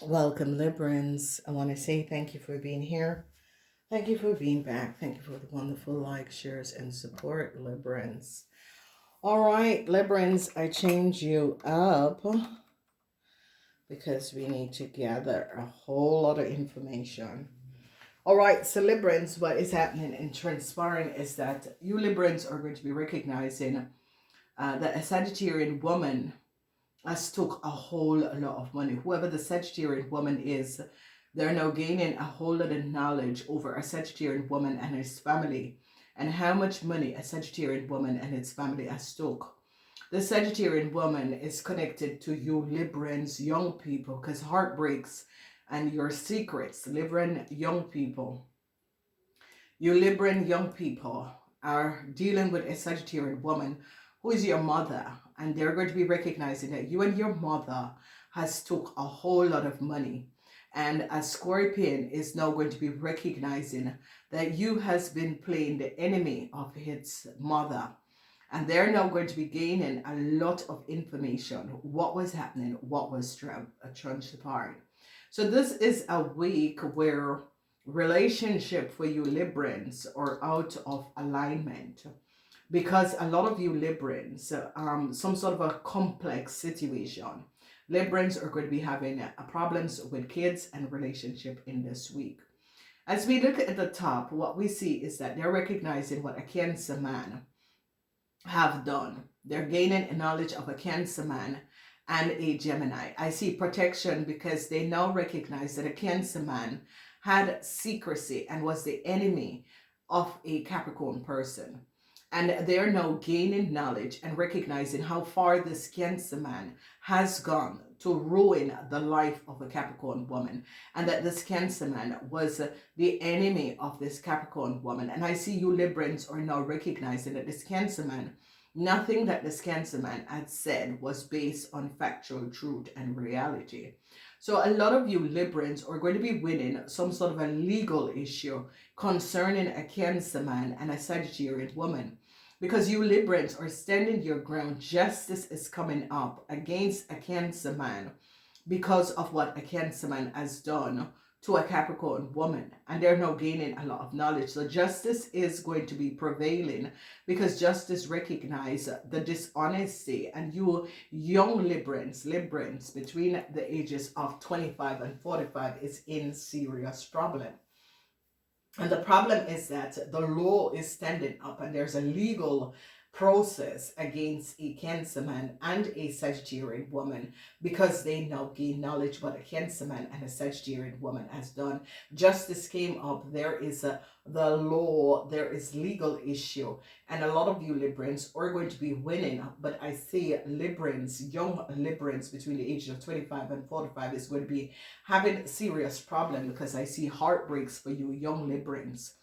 Welcome, Librans. I want to say thank you for being here. Thank you for being back. Thank you for the wonderful likes, shares, and support, Librans. All right, Librans, I changed you up because we need to gather a whole lot of information. All right, so Librans, what is happening and transpiring is that you Librans are going to be recognizing that a Sagittarian woman has took a whole lot of money. Whoever the Sagittarian woman is, they're now gaining a whole lot of knowledge over a Sagittarian woman and his family and how much money a Sagittarian woman and his family has took. The Sagittarian woman is connected to you Librans, young people, because heartbreaks and your secrets, Libran young people. You Libran young people are dealing with a Sagittarian woman who is your mother, and they're going to be recognizing that you and your mother has took a whole lot of money. And a Scorpion is now going to be recognizing that you has been playing the enemy of its mother. And they're now going to be gaining a lot of information. What was happening, what was transpired. So this is a week where relationship for you Librans are out of alignment because a lot of you Librans, some sort of a complex situation. Librans are going to be having problems with kids and relationship in this week. As we look at the top, what we see is that they're recognizing what a Cancer man have done. They're gaining a knowledge of a Cancer man and a Gemini. I see protection because they now recognize that a Cancer man had secrecy and was the enemy of a Capricorn person. And they're now gaining knowledge and recognizing how far this Cancer man has gone to ruin the life of a Capricorn woman. And that this Cancer man was the enemy of this Capricorn woman. And I see you Librans are now recognizing that this Cancer man, nothing that this Cancer man had said was based on factual truth and reality. So a lot of you Librans are going to be winning some sort of a legal issue concerning a Cancer man and a Sagittarian woman. Because you Librans are standing your ground, justice is coming up against a Cancer man because of what a Cancer man has done to a Capricorn woman, and they're now gaining a lot of knowledge. So justice is going to be prevailing because justice recognize the dishonesty, and you young Librans between the ages of 25 and 45 is in serious problem. And the problem is that the law is standing up and there's a legal process against a Cancer man and a Sagittarian woman because they now gain knowledge what a Cancer man and a Sagittarian woman has done. Justice came up. There is the law, there is legal issue, and a lot of you Librans are going to be winning. But I see Librans, young Librans between the ages of 25 and 45 is going to be having serious problem because I see heartbreaks for you young Librans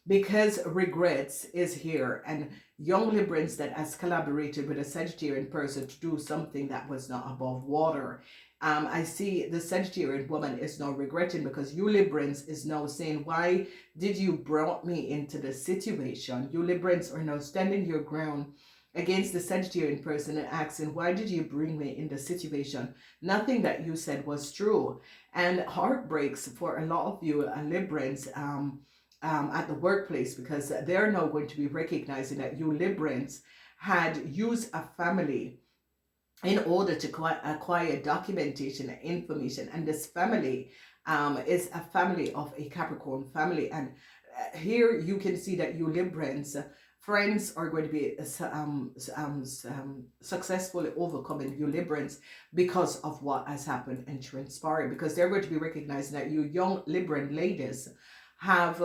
because regrets is here, and young Librans that has collaborated with a Sagittarian person to do something that was not above water. I see the Sagittarian woman is now regretting because you Librans is now saying, why did you brought me into this situation? You Librans are now standing your ground against the Sagittarian person and asking, why did you bring me in the situation? Nothing that you said was true. And heartbreaks for a lot of you Librans at the workplace because they're now going to be recognizing that you Librans had used a family in order to acquire documentation and information, and this family is a family of a Capricorn family. And here you can see that you Librans friends are going to be successfully overcoming you Librans because of what has happened and transpired, because they're going to be recognizing that you young Libran ladies have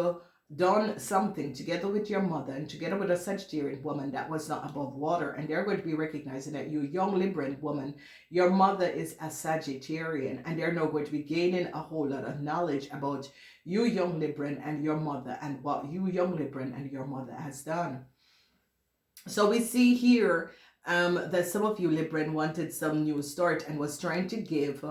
done something together with your mother and together with a Sagittarian woman that was not above water, and they're going to be recognizing that you young Libran woman, your mother is a Sagittarian, and they're now going to be gaining a whole lot of knowledge about you young Libran and your mother and what you young Libran and your mother has done. So we see here that some of you Libran wanted some new start and was trying to give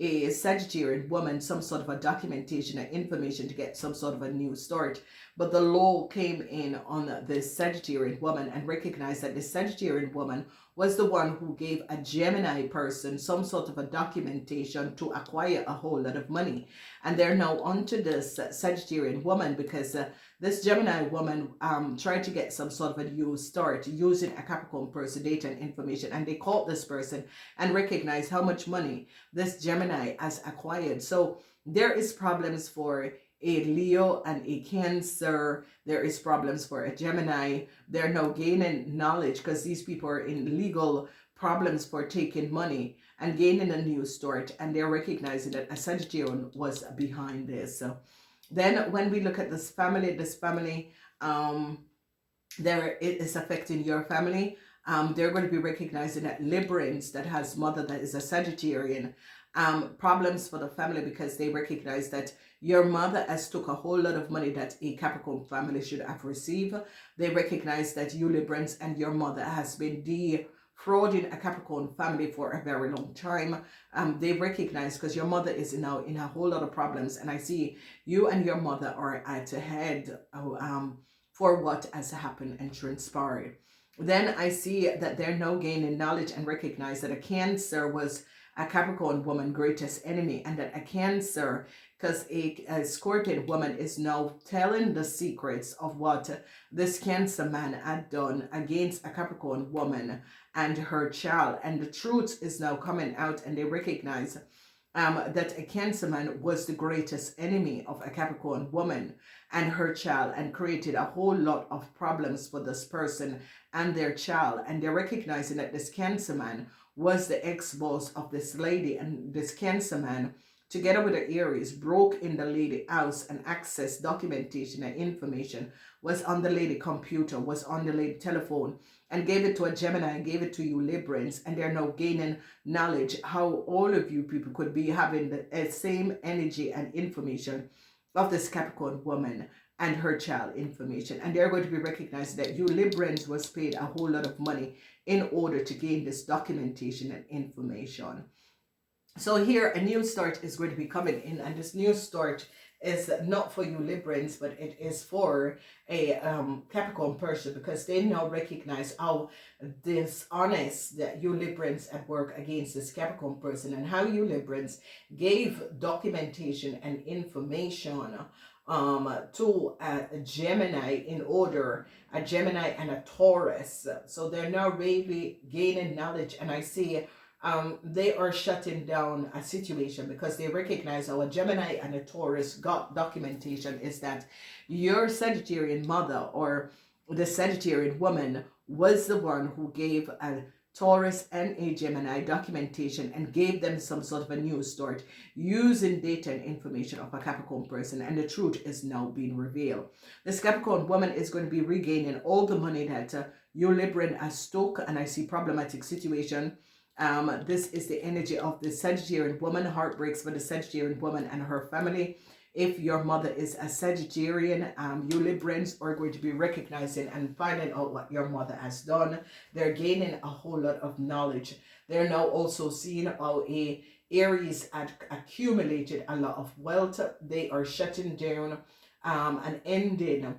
a Sagittarian woman some sort of a documentation or information to get some sort of a new start. But the law came in on this Sagittarian woman and recognized that the Sagittarian woman was the one who gave a Gemini person some sort of a documentation to acquire a whole lot of money. And they're now onto this Sagittarian woman because this Gemini woman tried to get some sort of a new start using a Capricorn person data and information. And they caught this person and recognized how much money this Gemini has acquired. So there is problems for a Leo and a Cancer. There is problems for a Gemini. They're now gaining knowledge because these people are in legal problems for taking money and gaining a new start, and they're recognizing that a Sagittarian was behind this. So then when we look at this family there it is affecting your family. They're going to be recognizing that Librans that has mother that is a Sagittarian, problems for the family because they recognize that your mother has took a whole lot of money that a Capricorn family should have received. They recognize that you Librans and your mother has been defrauding a Capricorn family for a very long time. They recognize because your mother is now in a whole lot of problems, and I see you and your mother are at a head for what has happened and transpired. Then I see that they're now gaining knowledge and recognize that a Cancer was a Capricorn woman greatest enemy, and that a Cancer, because a Scorpion woman is now telling the secrets of what this Cancer man had done against a Capricorn woman and her child, and the truth is now coming out, and they recognize that a Cancer man was the greatest enemy of a Capricorn woman and her child, and created a whole lot of problems for this person and their child. And they're recognizing that this Cancer man was the ex-boss of this lady, and this Cancer man, together with the Aries, broke in the lady house and accessed documentation and information, was on the lady computer, was on the lady telephone, and gave it to a Gemini, gave it to you Librans, and they're now gaining knowledge how all of you people could be having the same energy and information of this Capricorn woman and her child information. And they're going to be recognizing that you Librans was paid a whole lot of money in order to gain this documentation and information. So here a new start is going to be coming in, and this new start is not for you Librans, but it is for a Capricorn person, because they now recognize how dishonest that you Librans at work against this Capricorn person, and how you Librans gave documentation and information to a Gemini in order, a Gemini and a Taurus. So they're now really gaining knowledge, and I see they are shutting down a situation because they recognize how a Gemini and a Taurus got documentation is that your Sagittarian mother or the Sagittarian woman was the one who gave a Taurus and a Gemini documentation and gave them some sort of a new start using data and information of a Capricorn person, and the truth is now being revealed. This Capricorn woman is going to be regaining all the money that you Libran has took, and I see problematic situation. This is the energy of the Sagittarian woman. Heartbreaks for the Sagittarian woman and her family. If your mother is a Sagittarian, you Librans are going to be recognizing and finding out what your mother has done. They're gaining a whole lot of knowledge. They're now also seeing how a Aries had accumulated a lot of wealth. They are shutting down and ending.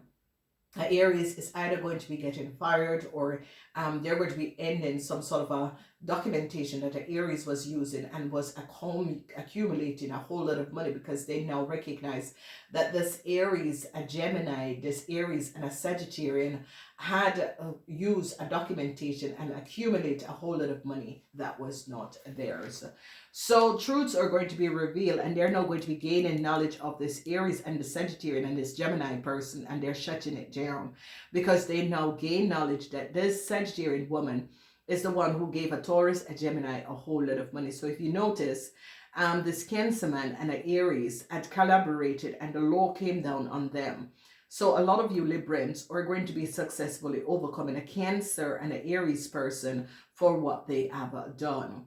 Aries is either going to be getting fired, or they're going to be ending some sort of a documentation that the Aries was using and was accumulating a whole lot of money, because they now recognize that this Aries, a Gemini, this Aries and a Sagittarian had used a documentation and accumulate a whole lot of money that was not theirs. So truths are going to be revealed, and they're now going to be gaining knowledge of this Aries and the Sagittarian and this Gemini person, and they're shutting it down because they now gain knowledge that this Sagittarian woman is the one who gave a Taurus, a Gemini, a whole lot of money. So if you notice, this Cancer man and an Aries had collaborated, and the law came down on them. So a lot of you Librans are going to be successfully overcoming a Cancer and an Aries person for what they have done.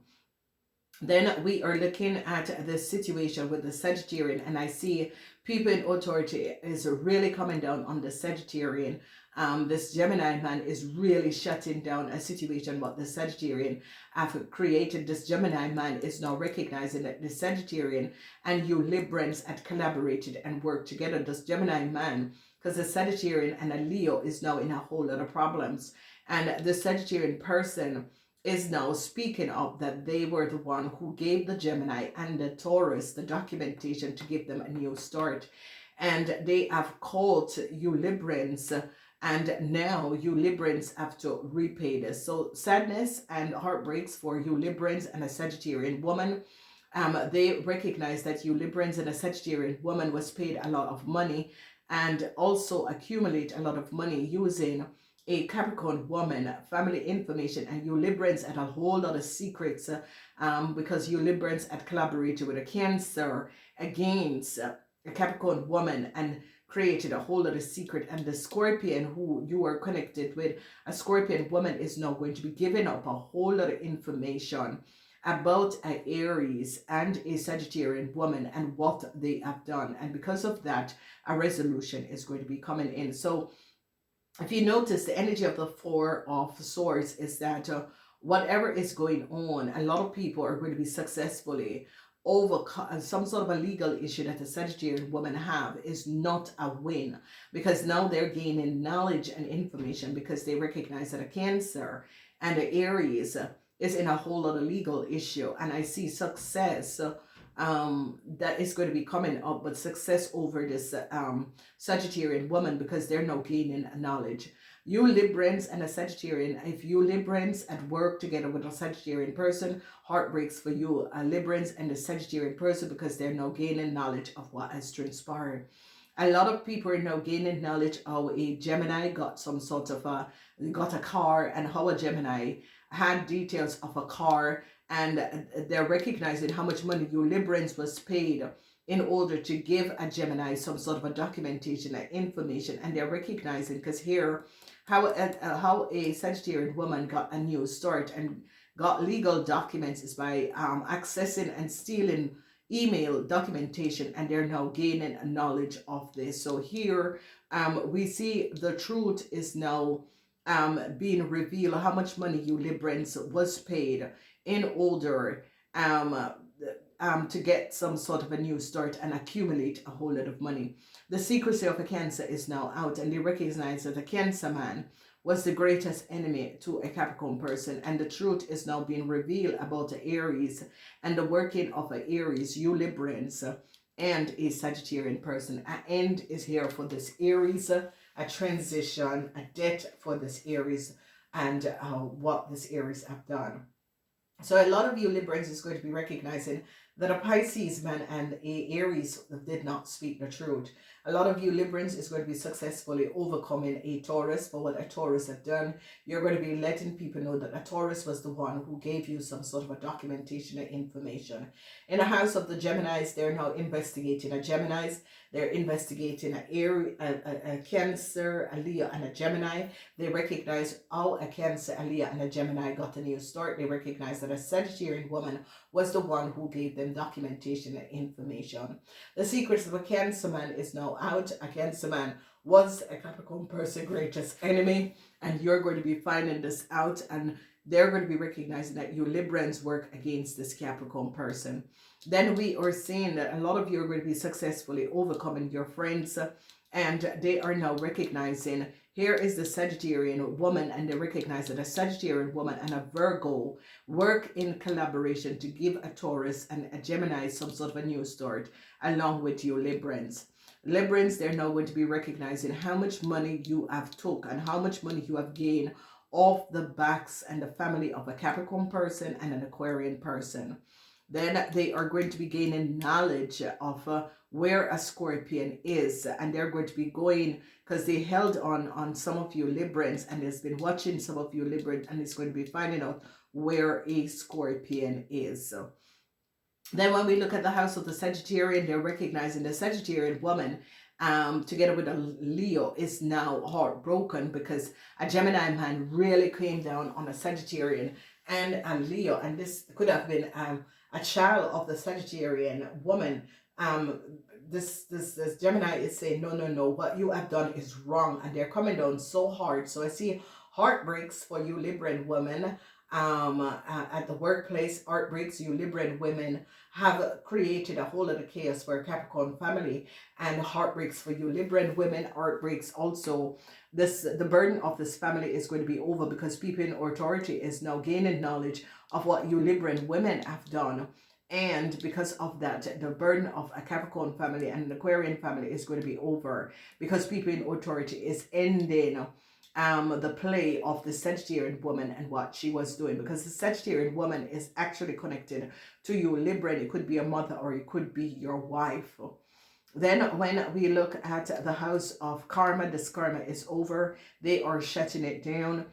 Then we are looking at the situation with the Sagittarian, and I see people in authority is really coming down on the Sagittarian. This Gemini man is really shutting down a situation what the Sagittarian have created. This Gemini man is now recognizing that the Sagittarian and you Librans had collaborated and worked together. This Gemini man, because the Sagittarian and a Leo is now in a whole lot of problems, and the Sagittarian person is now speaking up that they were the one who gave the Gemini and the Taurus the documentation to give them a new start. And they have caught you Librans, and now you Librans have to repay this. So sadness and heartbreaks for you Librans and a Sagittarian woman. They recognize that you Librans and a Sagittarian woman was paid a lot of money and also accumulate a lot of money using a Capricorn woman, family information, and you Librans had a whole lot of secrets because you Librans had collaborated with a Cancer against a Capricorn woman and created a whole lot of secret. And the Scorpion who you are connected with, a Scorpion woman, is now going to be giving up a whole lot of information about a Aries and a Sagittarian woman and what they have done. And because of that, a resolution is going to be coming in. So if you notice, the energy of the Four of Swords is that whatever is going on, a lot of people are going to be successfully overcome some sort of a legal issue that the Sagittarian woman have is not a win, because now they're gaining knowledge and information because they recognize that a Cancer and an Aries is in a whole lot of legal issue. And I see success that is going to be coming up, but success over this Sagittarian woman, because they're now gaining knowledge. You Librans and a Sagittarian, if you Librans at work together with a Sagittarian person, heartbreaks for you Librans and the Sagittarian person, because they're now gaining knowledge of what has transpired. A lot of people are now gaining knowledge how a Gemini got some sort of got a car, and how a Gemini had details of a car, and they're recognizing how much money you Librans was paid in order to give a Gemini some sort of a documentation and information. And they're recognizing, because here, how a Sagittarian woman got a new start and got legal documents is by accessing and stealing email documentation, and they're now gaining a knowledge of this. So here we see the truth is now being revealed, how much money you Librans was paid in order to get some sort of a new start and accumulate a whole lot of money. The secrecy of a Cancer is now out, and they recognize that a Cancer man was the greatest enemy to a Capricorn person, and the truth is now being revealed about the Aries and the working of a Aries, you Librans, and a Sagittarian person. An end is here for this Aries, a transition, a death for this Aries, and what this Aries have done. So a lot of you Librans is going to be recognizing that a Pisces man and a Aries did not speak the truth. A lot of you Librans is going to be successfully overcoming a Taurus for what a Taurus had done. You're going to be letting people know that a Taurus was the one who gave you some sort of a documentation or information. In the house of the Geminis, they're now investigating a Geminis. They're investigating a Cancer, a Leo, and a Gemini. They recognize how a Cancer, a Leo, and a Gemini got a new start. They recognize that a Sagittarian woman was the one who gave them documentation and information. The secrets of a Cancer man is now out. A Cancer man was a Capricorn person's greatest enemy, and you're going to be finding this out, and they're going to be recognizing that you Librans work against this Capricorn person. Then we are seeing that a lot of you are going to be successfully overcoming your friends, and they are now recognizing, here is the Sagittarian woman, and they recognize that a Sagittarian woman and a Virgo work in collaboration to give a Taurus and a Gemini some sort of a new start, along with you Librans. Librans, they're now going to be recognizing how much money you have took and how much money you have gained off the backs and the family of a Capricorn person and an Aquarian person. Then they are going to be gaining knowledge of where a Scorpion is, and they're going to be going, because they held on some of you Librans, and has been watching some of you Librans, and it's going to be finding out where a Scorpion is. So then when we look at the house of the Sagittarian, they're recognizing the Sagittarian woman together with a Leo is now heartbroken, because a Gemini man really came down on a Sagittarian and a Leo, and this could have been a child of the Sagittarian woman. This Gemini is saying, no, what you have done is wrong, and they're coming down so hard. So I see heartbreaks for you Libran woman. At the workplace, heartbreaks. You Libran women have created a whole lot of chaos for a Capricorn family, and heartbreaks for you Libran women. Heartbreaks also. The burden of this family is going to be over because people in authority is now gaining knowledge of what you Libran women have done. And because of that, the burden of a Capricorn family and an Aquarian family is going to be over because people in authority is ending the play of the Sagittarian woman and what she was doing, because the Sagittarian woman is actually connected to you Libra. It could be a mother or it could be your wife. Then when we look at the house of karma, this karma is over. They are shutting it down.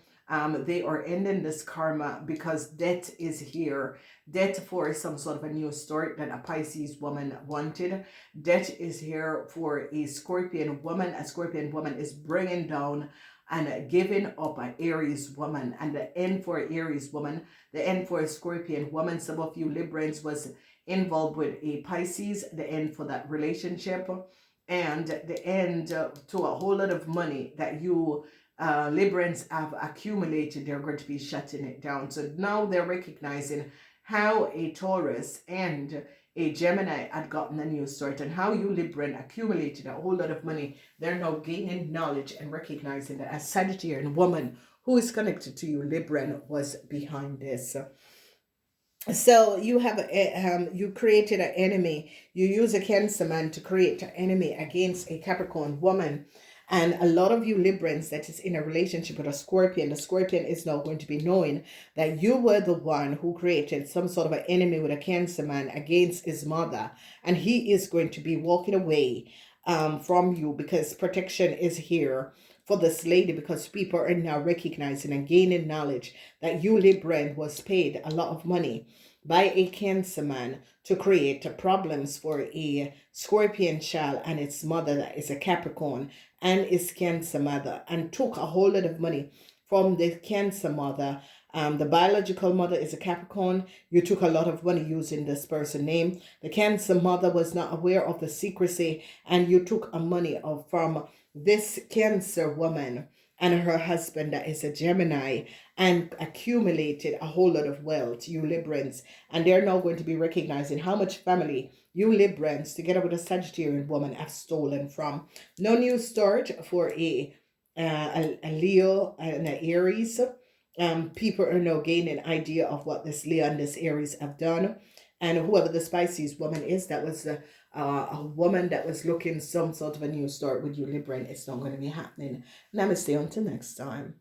They are ending this karma because death is here. Death for some sort of a new start that a Pisces woman wanted. Death is here for a Scorpion woman. A Scorpion woman is bringing down and giving up an Aries woman. And the end for Aries woman, the end for a Scorpion woman. Some of you Librans was involved with a Pisces, the end for that relationship, and the end to a whole lot of money that you Librans have accumulated. They're going to be shutting it down. So now they're recognizing how a Taurus and a Gemini had gotten a new start and how you Libran accumulated a whole lot of money. They're now gaining knowledge and recognizing that a Sagittarian woman who is connected to you Libran was behind this. So you have you created an enemy. You use a Cancer man to create an enemy against a Capricorn woman. And a lot of you Librans that is in a relationship with a Scorpion, the Scorpion is now going to be knowing that you were the one who created some sort of an enemy with a Cancer man against his mother. And he is going to be walking away from you because protection is here for this lady, because people are now recognizing and gaining knowledge that you Libran was paid a lot of money by a Cancer man to create problems for a Scorpion child and its mother that is a Capricorn and its Cancer mother, and took a whole lot of money from the Cancer mother. The biological mother is a Capricorn. You took a lot of money using this person's name. The Cancer mother was not aware of the secrecy, and you took a money from this Cancer woman and her husband that is a Gemini and accumulated a whole lot of wealth, you Librans. And they're now going to be recognizing how much family you Librans, together with a Sagittarian woman, have stolen from. No new start for a Leo and an Aries. People are now gaining an idea of what this Leo and this Aries have done. And whoever the Pisces woman is, that was a woman that was looking some sort of a new start with you Libran. It's not going to be happening. Namaste until next time.